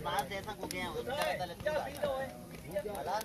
बाहर से ऐसा को गया वो बेचारा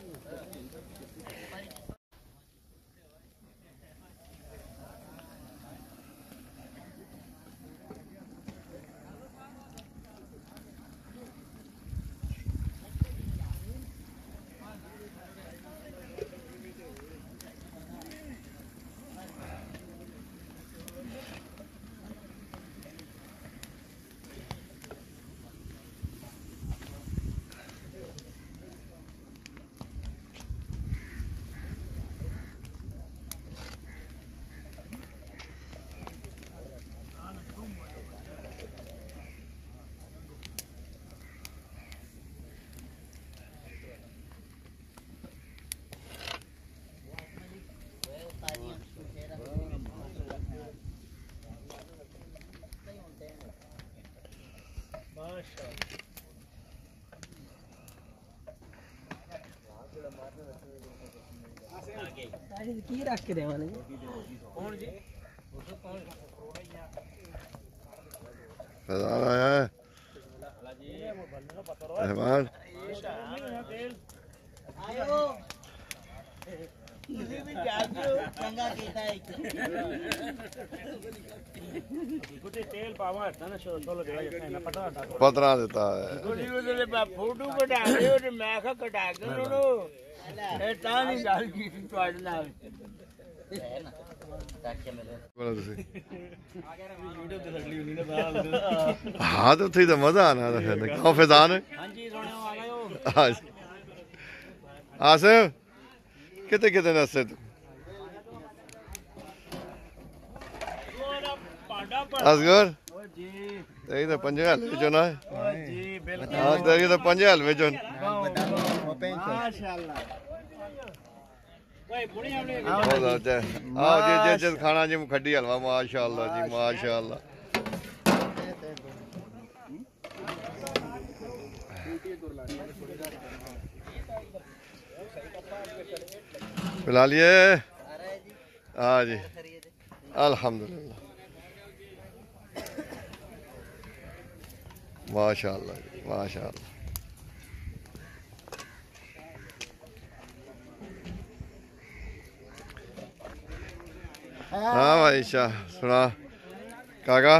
तले की रख के देवाने कौन जी फैजान आया है रहमान आयो किसी भी जागियो चंगा कहता है कुछ तेल पावा था ना सोलो दे ना पतरा देता है फोटो कटा दे और मैं का कटा के लो ए तानी डाल की ਤੁਹਾਡੇ ਨਾਲ है ना ताकि मिले बोलो तुसी वीडियो ते लगली हुनी ना बाहर हाँ तो थी तो मजा आना था फिर कहाँ फैजान है हां जी सोने वाला हो आसिफ कितने कितने नस्से तू असगर जी तेरी तो 5000 बेचो ना जी बिल्कुल हाँ तेरी तो 5000 बेचो माशाल्लाह भाई पुणे आपने बहुत अच्छा है आओ जी जी खाना जी खड्डी हलवा माशाल्लाह जी माशाल्लाह पिला लिए हाँ जी अल्हम्दुलिल्लाह माशाल्लाह जी माशाल्लाह हाँ भाई शाह सुना काका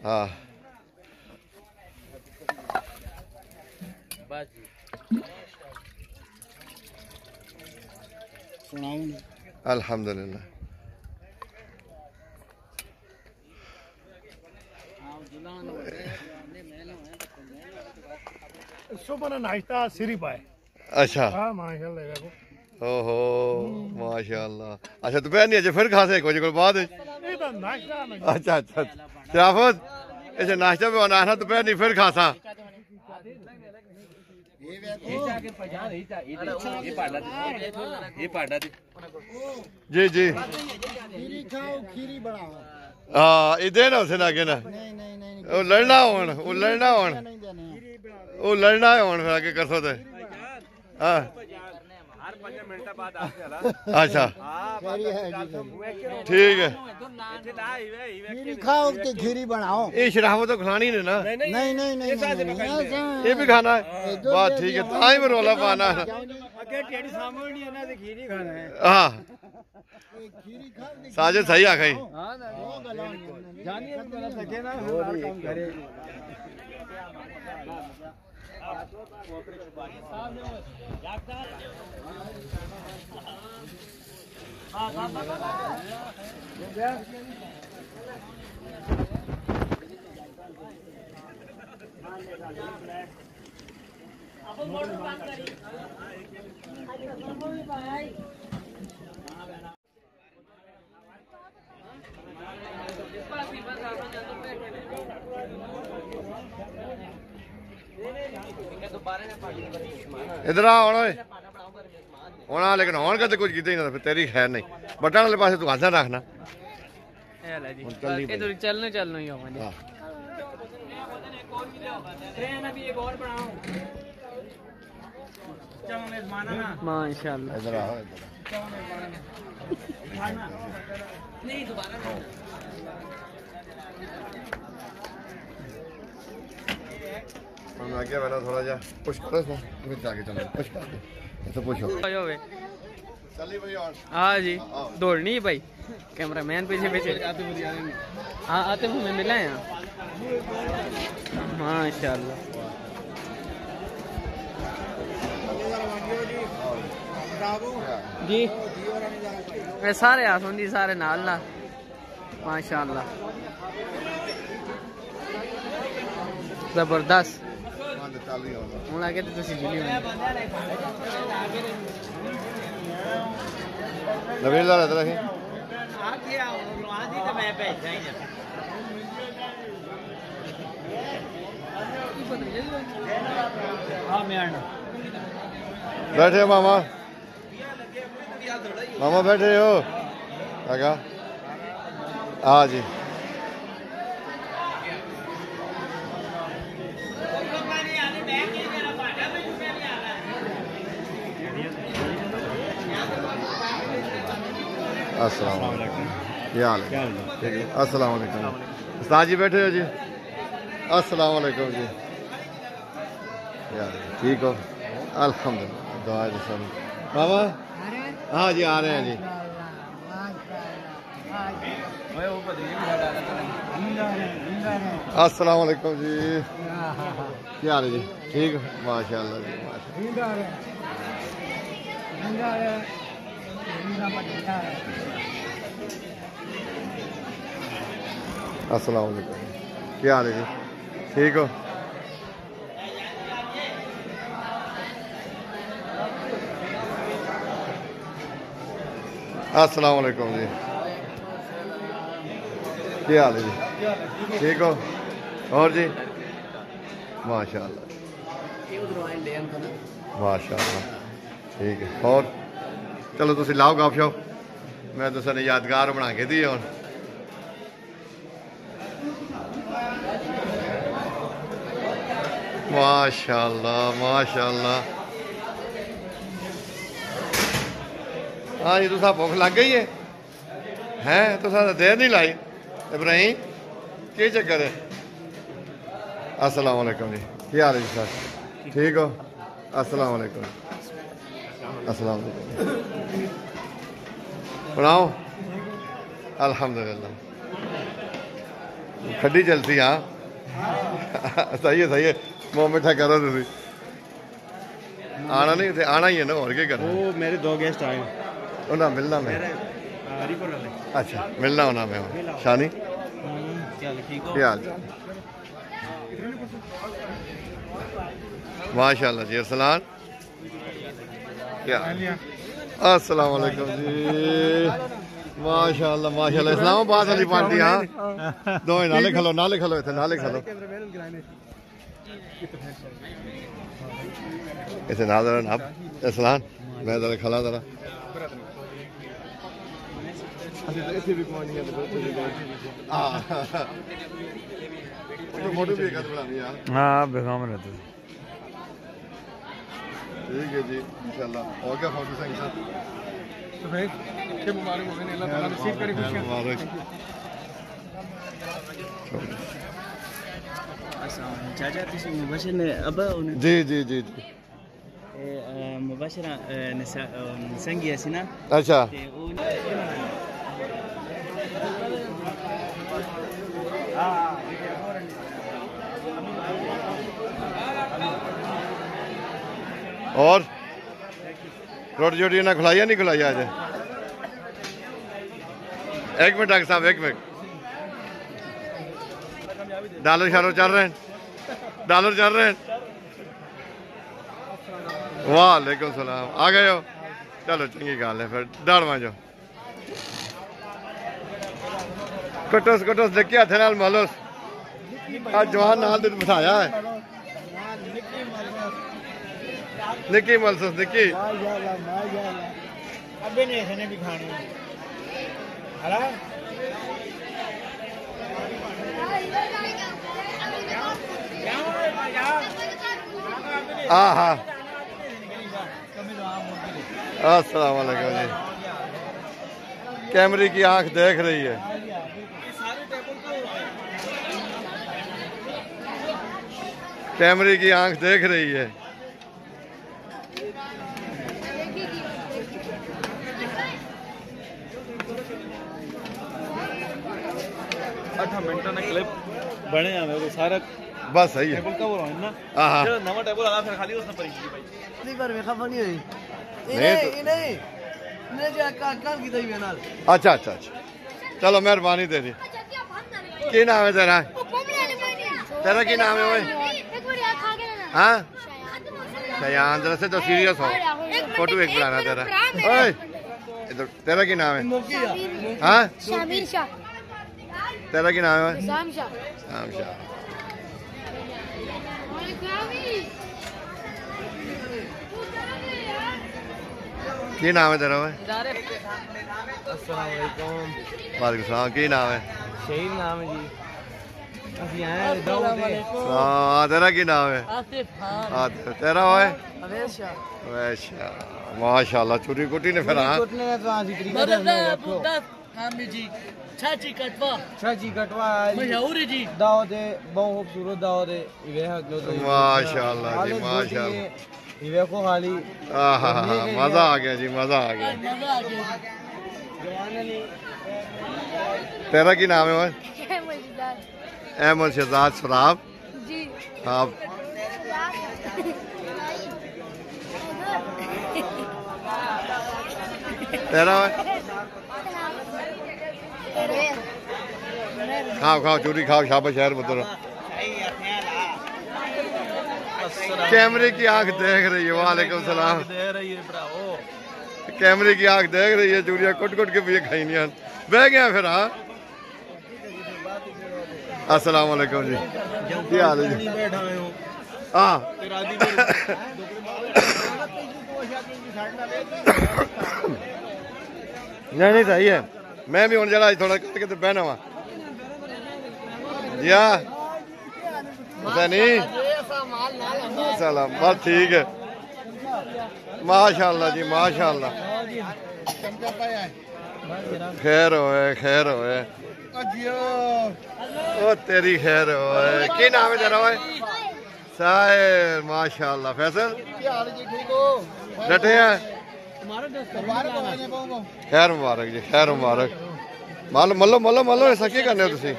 हाँ अल्हम्दुलिल्लाह सुबह नाश्ता सिरी पाए अच्छा हां माशाल्लाह देखो ओहो माशाल्लाह अच्छा दोपहर नहीं अजे फिर खासे कुछ कोई बाद ये तो नाश्ता नहीं अच्छा अच्छा सियाफत ऐसे नाश्ता भी होना है ना दोपहर नहीं फिर खासा जी जी खीरी खाओ खीरी बनाओ हाँ इधर ना उसे ना के ना नहीं वो लड़ना होन वो लड़ना होन नहीं देने वो लड़ना होन फिर आगे कर सकते हाँ हर 5 मिनट बाद आके हला अच्छा खीरी है जी ठीक है खीरी खाओ तो खीरी बनाओ ये शराबत तो खानी नहीं ना नहीं ये भी खाना है बात ठीक है ताई में रोला पाना है अगे टेड़ी सामने नहीं है ना ते खीरी खाना है हाँ खीरी खाओ साजे सही आ गई हां ना जानिए तो ना सके ना हर काम करे इधर आ होना लेकिन होन का तो कुछ कीता ही ना फिर तेरी खैर नहीं बटन वाले पासे तू हाथ रखना चलना ही होगा हाँ ट्रेन अभी एक और बनाओ चलो मेहमान ना माशाल्लाह इधर आओ इधर नहीं दोबारा मैं क्या मैंने थोड़ा जा पुश करो इसमें फिर जाके चलो पुश कर दे ऐसे पुश हो चलिए भाई और हाँ जी दौड़नी है भाई कैमरा मैन पीछे पीछे हाँ आते हुए मिला है यहाँ माशाल्लाह जी ये सारे आसुंदी सारे नाल ना माशाल्लाह जबरदस्त हूँ आगे तो तुसी जुली होनी नवीनदार इधर ही बैठे मामा मामा बैठे हो काका हाँ जी अस्सलाम वालेकुम क्या हाल है ठीक है अस्सलाम वालेकुम उस्ताद जी बैठे हो जी अस्सलाम वालेकुम जी यार ठीक हो अल्हम्दुलिल्लाह दुआ है सब मामा हाँ जी आ रहे हैं जी अस्सलाम वालेकुम जी क्या हाल है जी ठीक हो माशाल्लाह जी अस्सलाम वालेकुम क्या हाल है जी ठीक हो अस्सलाम वालेकुम जी क्या हाल है जी ठीक हो और जी माशाल्लाह माशाल्लाह ठीक है और चलो तुम लाओ गप शो मैं तो सारे यादगार बना के दी और माशाल्लाह माशाल्लाह हाँ जी तुसा भुख लग गई है तुसा देर नहीं लाई इब्राहिम क्या चक्कर है अस्सलाम वालेकुम जी क्या हाल है जी सर ठीक हो अस्सलाम वालेकुम अस्सलाम वालेकुम बनाओ अल्हम्दुलिल्लाह खड्डी चलती हाँ सही है मुँह मिठा करो तुम आना नहीं आना ही है ना और क्या करना वो मेरे 2 गेस्ट आए उन्हें मिलना मैं अच्छा मिलना होना मैं शानी क्या हाल माशाल्लाह जी अरसलान क्या अस्सलाम वालेकुम जी माशाल्लाह माशाल्लाह इस्लामाबाद वाली पार्टी हाँ दो नाले खलो इतने नाले खलो इसे ना जरा आप इस्लान मैं जरा खला जरा फोटो भी हाँ बेगम रहते ठीक है जी इंशाल्लाह हो गया फोटो संग तो भाई के मुबारक हो गए अल्लाह ताला नसीब करे खुशियां मुबारक चाचा तुसी मुबशिर ने अब जी जी जी जी मुबशिर संगी हसीना अच्छा और रोटी जोटी ना खुलाई नहीं खुलाई आज एक मिनट डॉक्टर साहब एक मिनट डॉलर शालर चल रहे हैं वालेकुम सलाम आ गए हो चलो चंगी गल है फिर दाड़वा जाओ कटोस लेके हथे नाल मालोस आज जवान नाल दिन बिठाया है निकी मलसस निकी अबे ने इसने भी खानी है हला हाँ अस्सलाम वालेकुम जी कैमरे की आंख देख रही है कैमरे की आंख देख रही है। मिनट ने क्लिप बने हमें तो सारा बस सही है। टेबल कवर हो ना हाँ जो नवा टेबल आला फिर खाली उसने पड़ी भाई नहीं पर मैं खबर नहीं हुई नहीं मैं जो काम की दई नाल। अच्छा अच्छा अच्छा चलो मेहरबानी तेरी। की नाम है तेरा? तेरा की नाम है भाई? हाँ शयान जरा से तो सीरियस हो फोटो एक बनाना तेरा। ओए इधर तेरा की नाम है? हाँ शामिर शाह। तेरा की नाम है? शाम शाह। शाम शाह। की नाम है तेरा भाई? अस्सलाम वालेकुम। वालेकुम सलाम। की नाम है? शहीद नाम है जी। ਅਸੀਂ ਆਏ ਦਾਊਦ ਦੇ। हाँ तेरा की नाम है? आसिफ खान। हाँ तेरा है? अवेश शाह। वैशा माशाल्लाह चुरी कुटी ने फिर हाँ कोटने का तो आज तरीका देखो हामी जी चाची कटवा मशहूर है जी दावत है बहुत खूबसूरत दावत है ये है माशाल्लाह जी माशाल्लाह। ये देखो खाली आहा मजा आ गया जी मजा आ गया। मजा आ गया तेरा की नाम है भाई? अहमद शहजाद सराब जी। आप तेरा भाई? खाओ खाओ चूरी खाओ शाबाश शहर बदलो। कैमरे की आंख देख रही है। वालेकुम सलाम। कैमरे की आंख देख रही है। चूरिया कुट कुट के भी खाई नहीं बह गया फिर। हाँ अस्सलाम वालेकुम जी क्या हाल है जी? हाँ नहीं सही है। मैं भी हूँ जरा थोड़ा करके तो बहना वा जी। हाँ नहीं सलाम बस ठीक है माशाल्लाह जी माशाल्लाह। खैर होए ओ तेरी खैर होए। की नाम है तेरा भाई? साहिर माशाल्लाह। फैसल डटे हैं? खैर मुबारक जी खैर मुबारक। मल्लो मल्लो मल्लो ऐसा की करने हो तुसी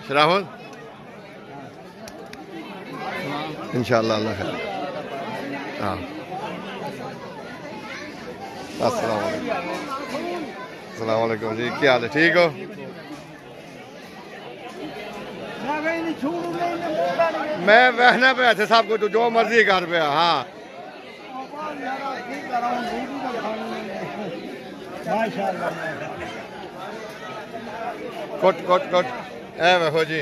शराफत? इंशाअल्लाह अल्लाह खैर। हाँ अस्सलाम वालेकुम जी क्या हाल है? ठीक हो? मैं बहना पे थे सब कुछ जो मर्जी कर पे। हाँ कोट कोट कोट ए देखो जी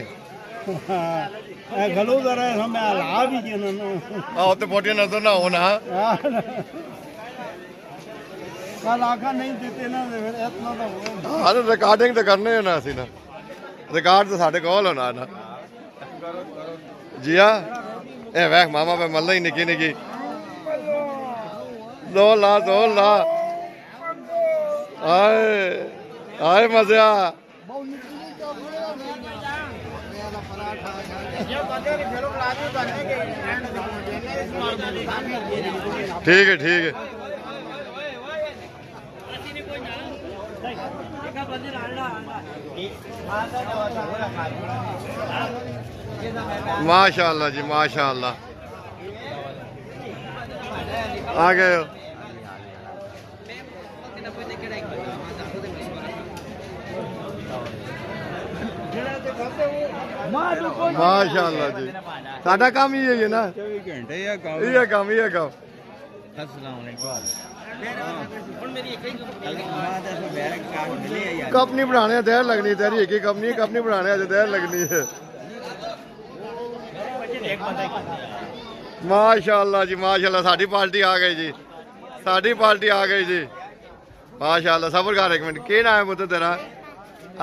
गलो जरा हमें हला भी जी ना आओ तो फोटो नजर ना हो ना। कल आखा नहीं देते ना फिर इतना तो हो। हाँ रिकॉर्डिंग तो करने है ना असी ना रिकॉर्ड तो साढ़े कोल होना ना जी। हाँ ए वैख मामा पे मल्ला ही निकी निकी दो ला आए आए मजा। ठीक है माशाल्लाह जी माशाल्लाह। आ गए हो? माशाल्लाह जी साडा काम ही है ना ये काम कप नहीं बनाने देर लगनी तेरी एक ही कप नहीं कप नहीं बनाने देर लगनी है। माशाल्लाह जी माशाल्लाह साडी पार्टी आ गई जी साडी पार्टी आ गई जी माशाल्लाह। सबर कर एक मिनट की नाम है पुत्र तेरा?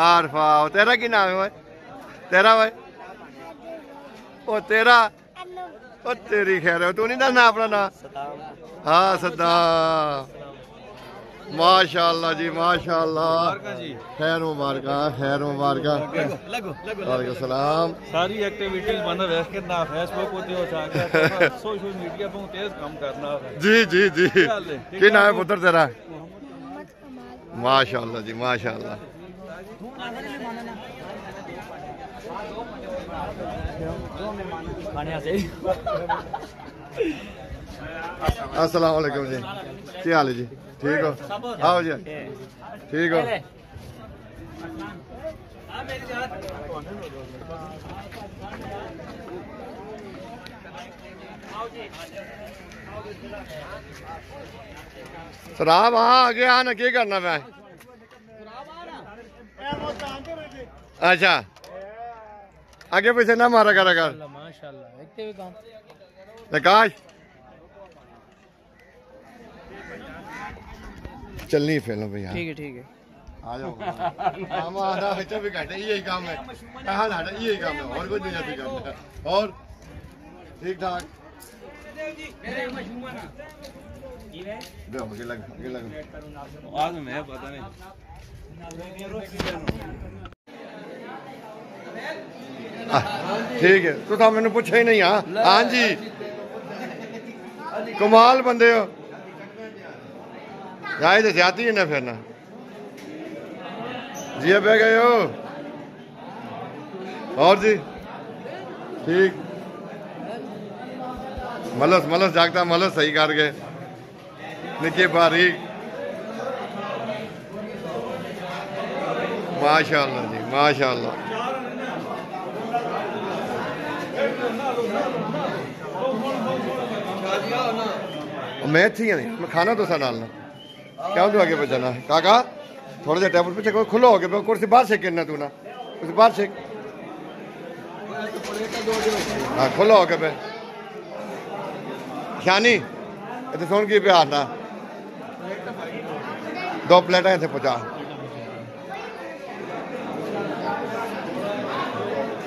आरफा। तेरा की नाम है भाई? तेरा भाई ओ तेरा ओ तेरी खैर है तू नहीं दसना अपना नाम? हाँ सद्दाम माशाअल्लाह जी माशाअल्लाह। खैर मुबारक खैर मुबारक। वालेकुम सलाम। सारी एक्टिविटीज बंद रह के ना फेसबुक होते हो सोशल मीडिया पे तेज काम करना जी जी जी। की नाम है पुत्र तेरा? माशाअल्लाह जी माशाअल्लाह। अस्सलाम वालेकुम जी, क्या हाल है जी? ठीक हो? आओ जी, ठीक हो? शराब हाँ आगे आना क्या करना मैं? अच्छा आगे पीछे ना मारा करा कर। नकाश चलनी फिल्म भैया। ठीक है ठीक है। आ जाओ। हमारा 24 घंटे यही काम है। कहाँ लाना यही काम है और कुछ नहीं ऐसे करना है। और ठीक ठाक। आज मैं पता नहीं ठीक है तो मैंने पूछा ही नहीं। हाँ हाँ जी कमाल बंदे हो यार तो जाती है ना फिर ना जी अब गए हो और जी ठीक मलस मलस जागता मलस सही कर गए निके बारी माशाअल्लाह जी माशाअल्लाह। मैं थी नहीं मैं खाना तो सा डालना क्या तू आगे बचाना काका थोड़ा सा टेबल पीछे खुला हो गया कुर्सी बाहर से गिरना तू ना कुर्सी बाहर से हाँ खुला हो गया ख्यानी इतने सुन की पे आना 2 प्लेट इतने पहुँचा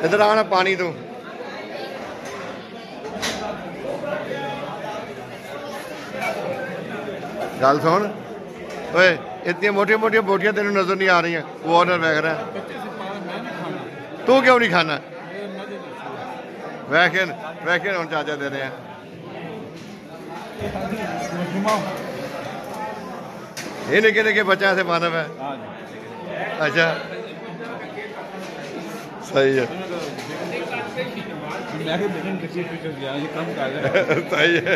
इधर आना पानी तू गल सुन ओए इतनी मोटी मोटी बोटियां तेन नजर नहीं आ रही हैं वो ऑर्डर वैख रहा है तू क्यों नहीं खाना वैखन वैखन हम चाचा दे रहे हैं ये निके निके बच्चा से मानव है। अच्छा सही है सही है।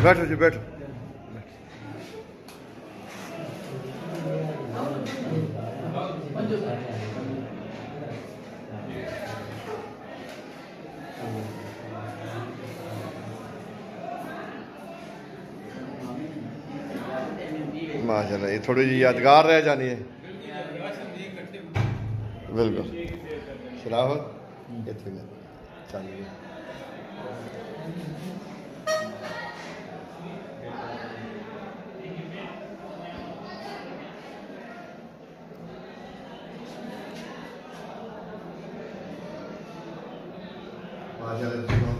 बैठो जी बैठो माशाल्लाह ये थोड़ी जी यादगार रह जानी है बिल्कुल शराब चलिए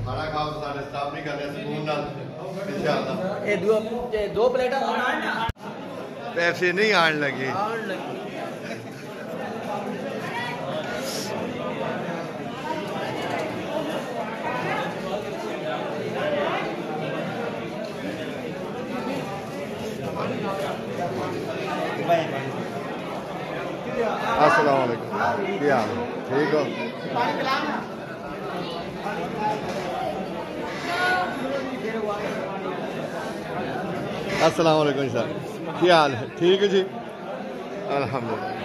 खाना खाओ तो सारे स्टाफ नहीं करने सुकून नाल इंशाअल्लाह ये दो प्लेटा होना है ना पैसे नहीं आने लगे अस्सलाम वालेकुम क्या हाल है ठीक हो अस्सलाम वालेकुम सर क्या हाल है ठीक है जी अल्हम्दुलिल्लाह।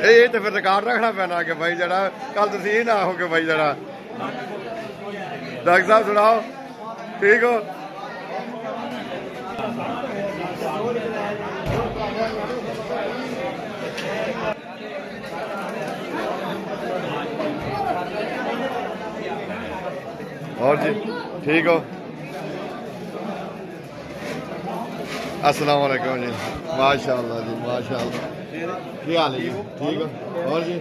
ये तो फिर रिकॉर्ड रखना पैना कि भाई जरा कल तुम ये ना हो कि भाई जरा डॉक्टर साहब सुनाओ ठीक हो। और जी ठीक हो। अस्सलाम वालेकुम जी माशाअल्लाह जी माशाअल्लाह। क्या हाल है जी ठीक हो। और जी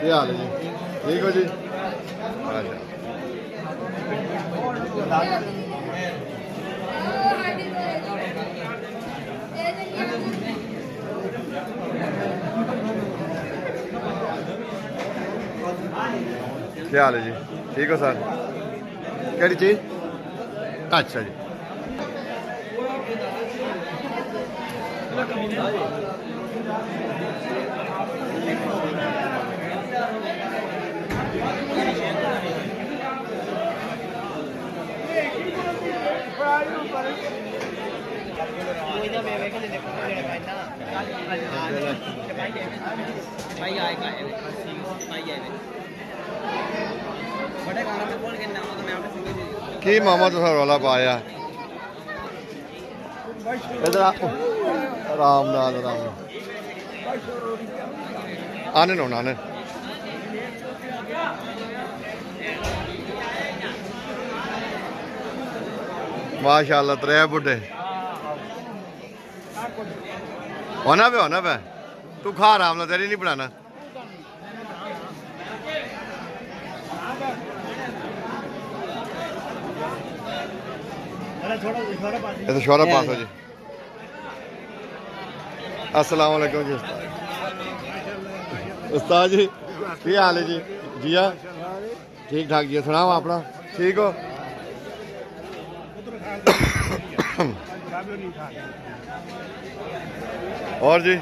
क्या हाल है जी ठीक हो जी माशाअल्लाह। क्या हाल है जी ठीक हो सर। केड़ी चीज अच्छा जी की मामा तुस रौला पाया इधर आराम नाल आने नो आने माशाअल्लाह त्रै बुड्ढे होना पे तू खा आराम नाल तेरी नहीं बनाना। ये तो शोरा पास हो जी। अस्सलाम वालेकुम जी उस्ताद जी की हाल है जी जिया ठीक ठाक जी सुनाओ अपना ठीक हो। और जी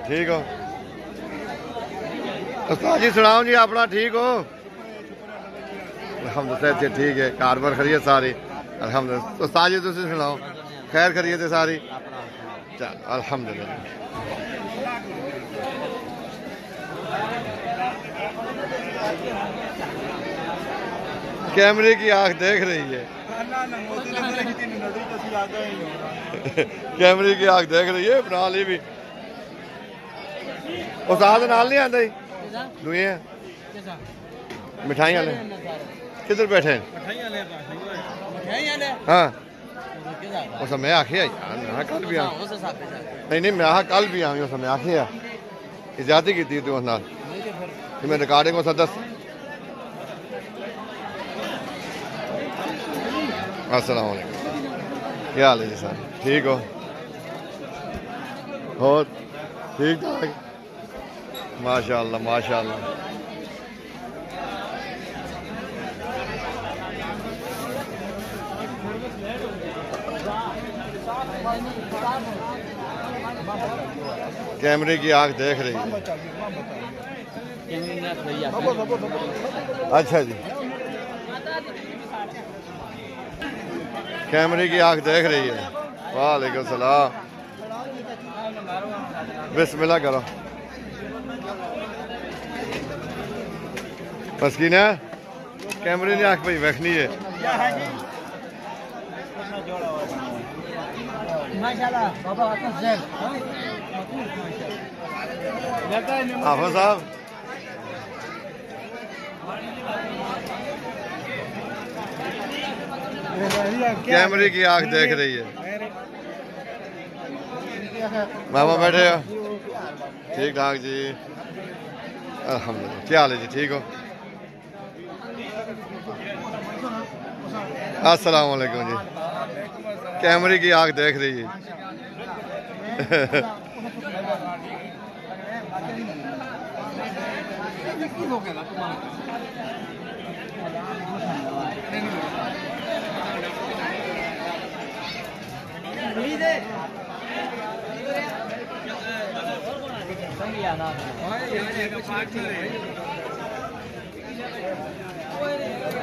ठीक हो उस्ताद जी सुनाओ जी अपना ठीक हो। अल्हम्दुलिल्लाह ठीक है कार बार खरीद सारी अल्हम्दुलिल्लाह। उस्ताद जी तुम सुनाओ खैर खरीद सारी चल अल्हम्दुलिल्लाह। कैमरे की आंख देख रही है कैमरे की आंख देख रही है बना ली भी उस्ताद नाल नहीं आंदा जी दुए मिठाई वाले किधर बैठे हाँ उस मैं आखिया यार कल भी आ नहीं मैं आह कल भी आई उस मैं आखिया ज्यादा की तू उस नाल मैं रिकॉर्डिंग उस दस। अस्सलाम वालेकुम क्या हाल है जी सर ठीक हो और ठीक ठाक माशाअल्लाह माशाअल्लाह। कैमरे की आंख देख रही है अच्छा जी कैमरे की आंख देख रही है। वालेकुम सलाम बिस्मिल्लाह करो मस्कीना कैमरे की आंख भाई देखनी है आफा साहब कैमरे की आंख देख रही है। मामा बैठे हो ठीक ठाक जी अल्हम्दुलिल्लाह क्या हाल है जी ठीक हो। अस्सलाम वालेकुम जी कैमरे की आंख देख रही है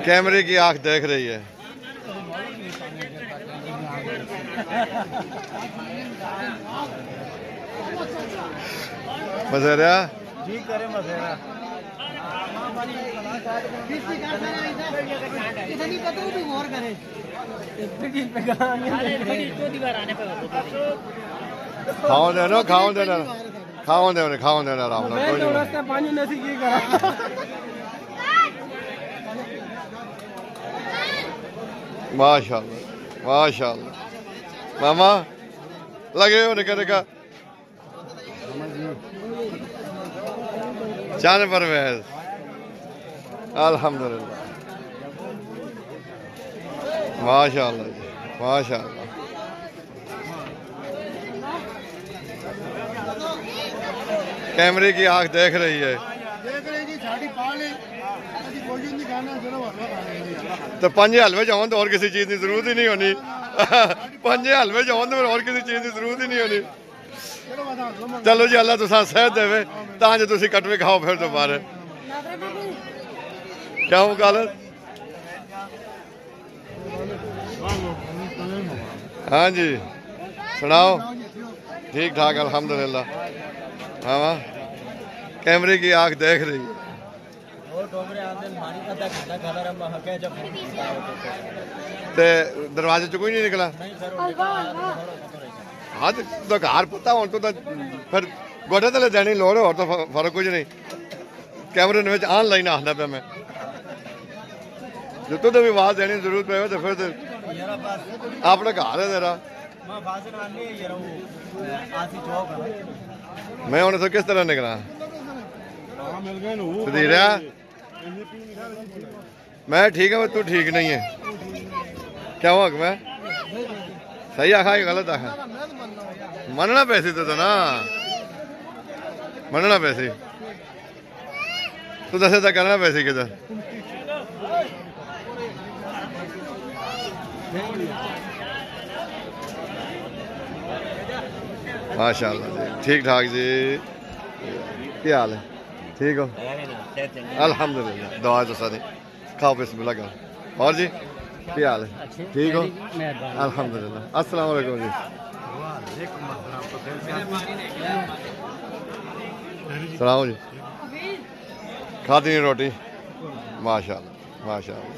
कैमरे की आंख देख रही है। मसेरा जी करे मसेरा इतनी कतो भी गौर करे खाओ देना खाओ देना खाओ देना खाओ देना आराम से कोई नहीं पानी नहीं की करा माशाल्लाह माशाल्लाह मामा लगे हो निका निका चांद परवेज अल्हम्दुलिल्लाह माशाल्लाह जी माशाल्लाह कैमरे की आंख देख रही है तो 5 हलवे जाओ तो और किसी चीज की जरूरत ही नहीं होनी 5 हलवे जाओ तो और किसी चीज की जरूरत ही नहीं होनी चलो जी अल्लाह तुसा सेहत देवे तां जो तुसी कटवे खाओ फिर दोबारा क्या हो गल हाँ जी सुनाओ ठीक ठाक अल्हम्दुलिल्लाह हाँ कैमरे की आंख देख रही है दरवाजे च कोई नहीं निकला हाँ तो घर पता हो तो फिर गोडे तले देनी लोड़ और तो फर्क कुछ नहीं कैमरे में ऑनलाइन आखना पे मैं जो तो भी आवाज देनी जरूरत पे तो फिर अपना घर है तेरा मैं उन्हें तो किस तरह निकला मैं ठीक है तू ठीक नहीं है क्या हुआ मैं सही आखा गलत आखा मनना पैसे तो ना मनना पैसे तू दस करना पैसे किधर माशाल्लाह जी ठीक ठाक जी क्या हाल है ठीक हो अल्हम्दुलिल्लाह दुआ तो सारी खाओ बिस्मिल्लाह करो और जी क्या हाल है ठीक हो अल्हम्दुलिल्लाह अस्सलाम वालेकुम जी सुनाओ जी खाती नहीं रोटी माशाल्लाह माशाल्लाह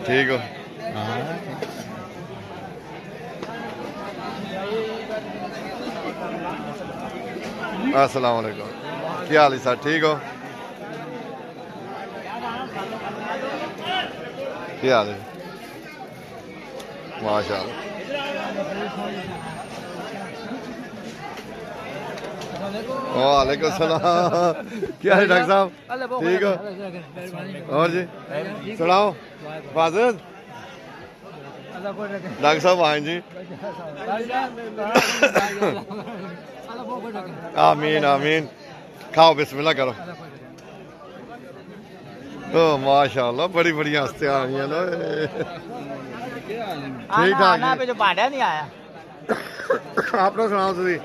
ठीक हो अस्सलाम वालेकुम क्या हाल है सर ठीक हो क्या हाल है माशाल्लाह वालेकुम सलाम क्या है डॉक्टर साहब ठीक हो और जी सुनाओ फाजिल डॉक्टर साहब आए जी आमीन आमीन खाओ बिस्मिल्लाह करो तो माशाल्लाह बड़ी बड़ी हस्तियां आ गई ना ठीक ठाक पे जो भाड़ा नहीं आया आप लोग सुनाओ तुझी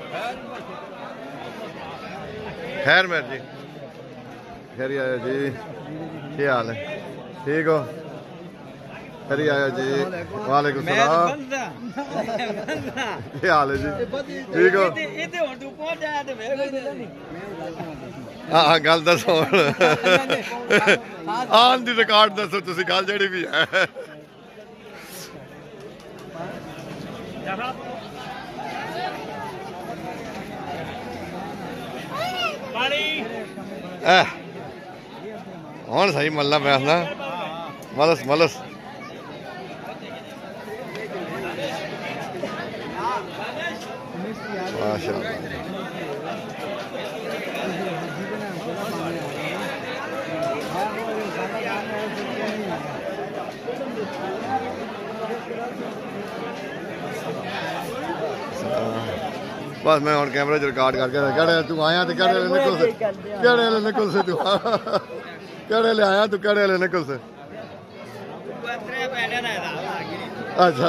खैर मेर जी खैर आया जी क्या हाल है ठीक हो खैर आया जी वालेकुम सलाम क्या हाल है जी ठीक हो हाँ गल दसो आन दी रिकॉर्ड दसो तुसी गल जेड़ी भी है हूँ सही मलना पैसा मलस मलस माशाअल्लाह बस मैं और कैमरे च रिकॉर्ड करके कहड़े तू आया तो कहड़े निकल से कहड़े निकल से तू कहड़े ले आया तू कहड़े निकल से अच्छा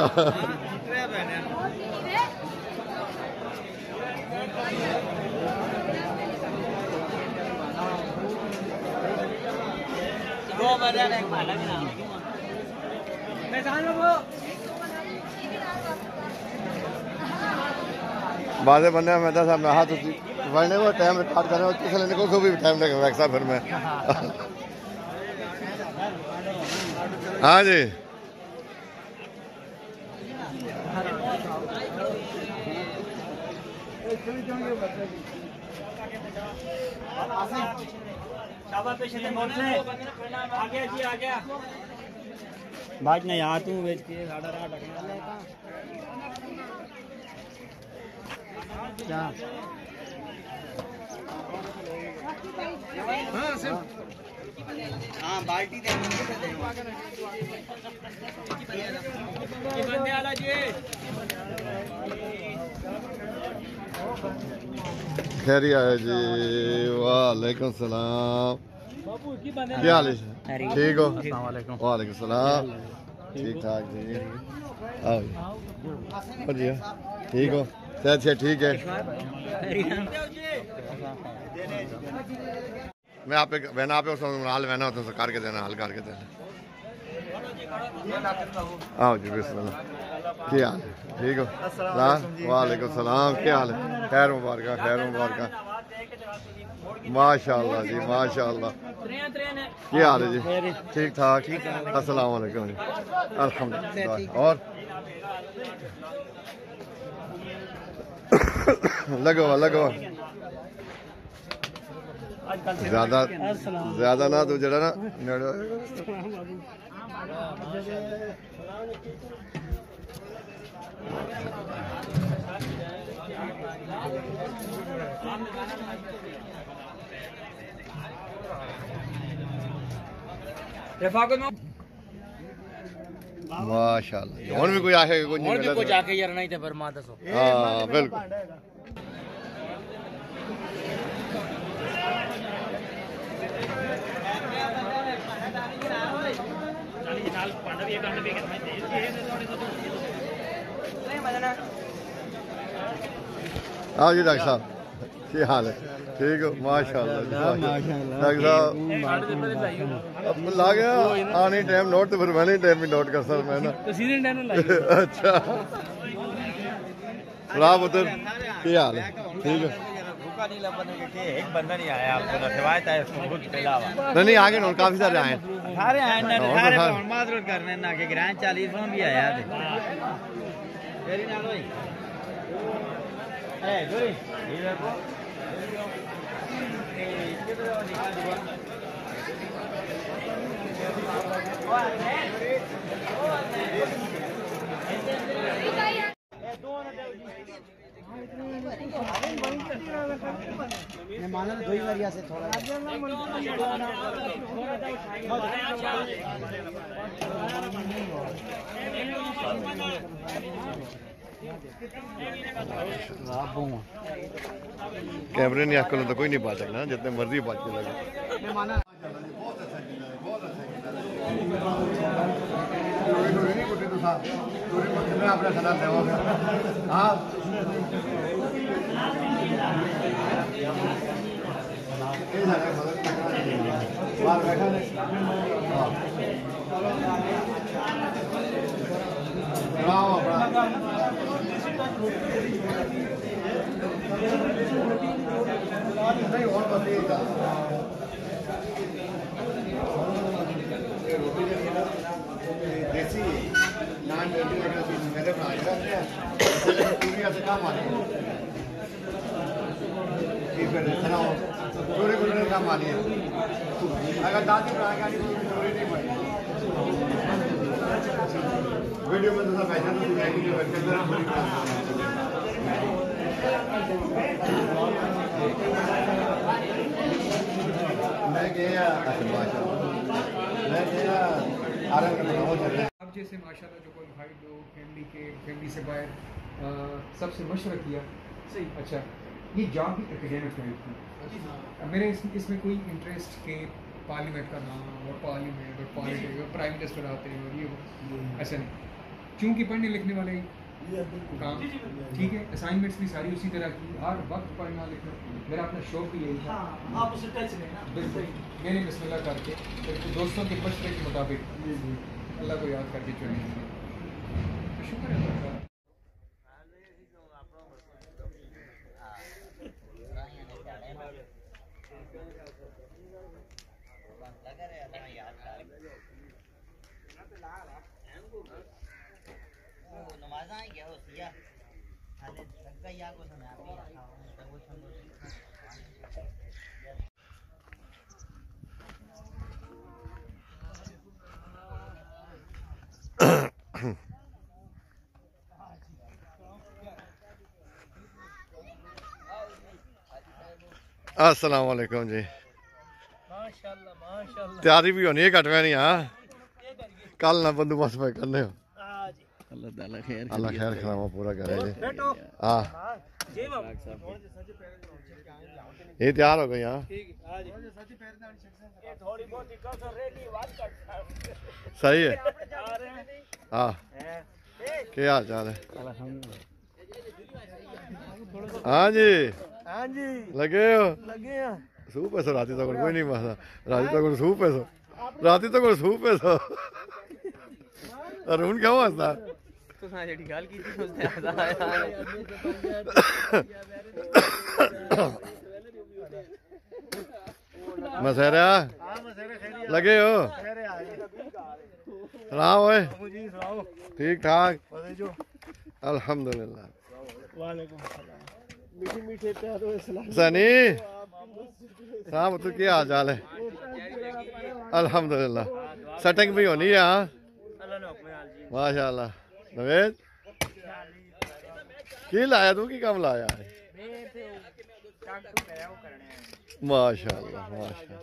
बाजे बनने में था मैं हाथ बढ़ने को टाइम रिकॉर्ड कर रहे हो लेने को भी टाइम लगेगा वैसा फिर मैं हाँ जी बात नहीं यहाँ तू बेच के हाँ बाल्टी खैरिया है जी वालेकुम सलाम क्या हाल है ठीक हो वालेकुम सलाम ठीक ठाक जी आओ जी ठीक हो सेहत से ठीक है मैं आप बहना आप हाल बहना होता सरकार के देना हल करके देना आओ जी बिस्मिल्लाह क्या हाल है ठीक हो वालेकुम सलाम क्या हाल है खैर मुबारक माशाअल्लाह जी माशाअल्लाह क्या हाल है जी ठीक ठाक अस्सलाम वालेकुम जी अल्हम्दुलिल्लाह और लगो ज्यादा ना तू जरा ना माशाअल्लाह और भी कोई आके कोई नहीं मिला कुछ आके यार नहीं थे फिर मां दसो हां बिल्कुल आओ जी डॉक्टर साहब क्या हाल है ठीक हो माशाल्लाह डॉक्टर साहब ला गया आने टाइम नोट तो फिर मैंने टाइम भी नोट कर सर मैं ना अच्छा राम उधर क्या हाल है ठीक है एक बंदा नहीं आया आपको रवायत है नहीं आगे नोट काफी सारे आए सारे आए सारे माजरत करने ना के ग्रांड 40 भी आया थे तेरी नाल भाई ए गोरी ये देखो माना दो ही बारिया से थोड़ा कैमरे नहीं आजकल तो कोई नहीं बात सकता जितने मर्जी बात के लगे देसी नान मेरे से काम आने चोरी बोलने काम आनी है अगर दादी बनाएगा चोरी नहीं बनी वीडियो में तो सब ऐसा तो दिखाएगी जो बच्चे मैं गया अब जैसे माशाल्लाह जो कोई भाई लोग फैमिली से बाहर सबसे मशवरा किया सही अच्छा ये जॉब भी एकेडमिक लाइफ की मेरे इसमें कोई इंटरेस्ट के पार्लियामेंट का नाम और पार्लियामेंट और पॉलिटिक्स और प्राइम मिनिस्टर आते हैं और ये ऐसा नहीं क्योंकि पढ़ने लिखने वाले काम, ठीक है। असाइनमेंट्स भी सारी उसी तरह की, हर वक्त पढ़ना लिखना, मेरा अपना शौक भी यही था। आप उसे टच में ना बिल्कुल मैंने बिस्मिल्लाह करके दोस्तों के मशवरे के मुताबिक अल्लाह को याद करके चुने। शुक्र है अल्लाह का। अस्सलाम वालेकुम जी। माशाल्लाह माशाल्लाह। तैयारी भी होनी है कटवे नहीं। हाँ कल ना बंदोबस्त पे करने हो। अल्लाह खैर खरामा पूरा करे जी। हाँ ये तैयार हो गई। हाँ सही है। हाँ क्या हाल चाल है? हाँ जी हाँ जी लगे हो? लगे हैं। सूप पैसो राती तक कोई नहीं मसा राती तक सूप पैसो राती तक सूप पैसो अरुण क्यों हंसता? तो सां जेडी गाल की थी उसने हंसा आया। मसेरा लगे हो? सलाम ओए ठीक ठाक अल्हम्दुलिल्लाह। सनी साहब तो क्या हाल चाल है? अल्हम्दुलिल्लाह सेटिंग भी होनी है। हाँ माशाल्लाह। नवेद की लाया तू की कम लाया है? माशाल्लाह माशाल्लाह।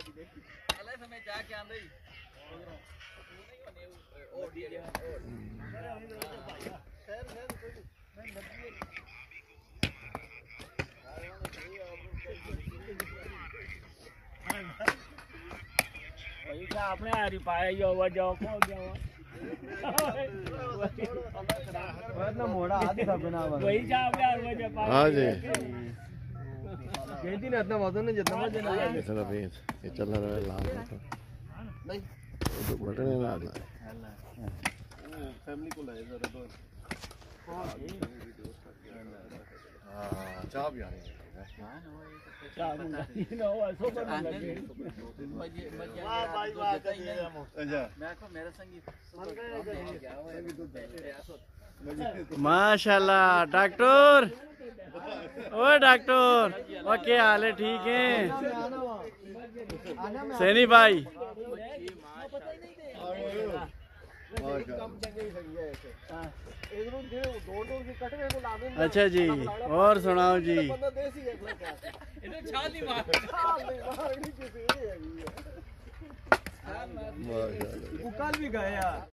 आपने हरी पाया यो वजह को गया मोड़ा आदि था बिना वही चाप यार वजह पाया। हाँ जी कहती ना इतना वजन है जितना वजन है। ये चल रहा है लाल नहीं तो बटन है ना फैमिली को लाए जरा दो। हाँ चाह भी आनी है। माशाल्लाह डॉक्टर ओ डॉक्टर और क्या हाल है? ठीक है सैनी भाई। अच्छा जी और सुनाओ जी। माशाल्लाह कल भी गए यार।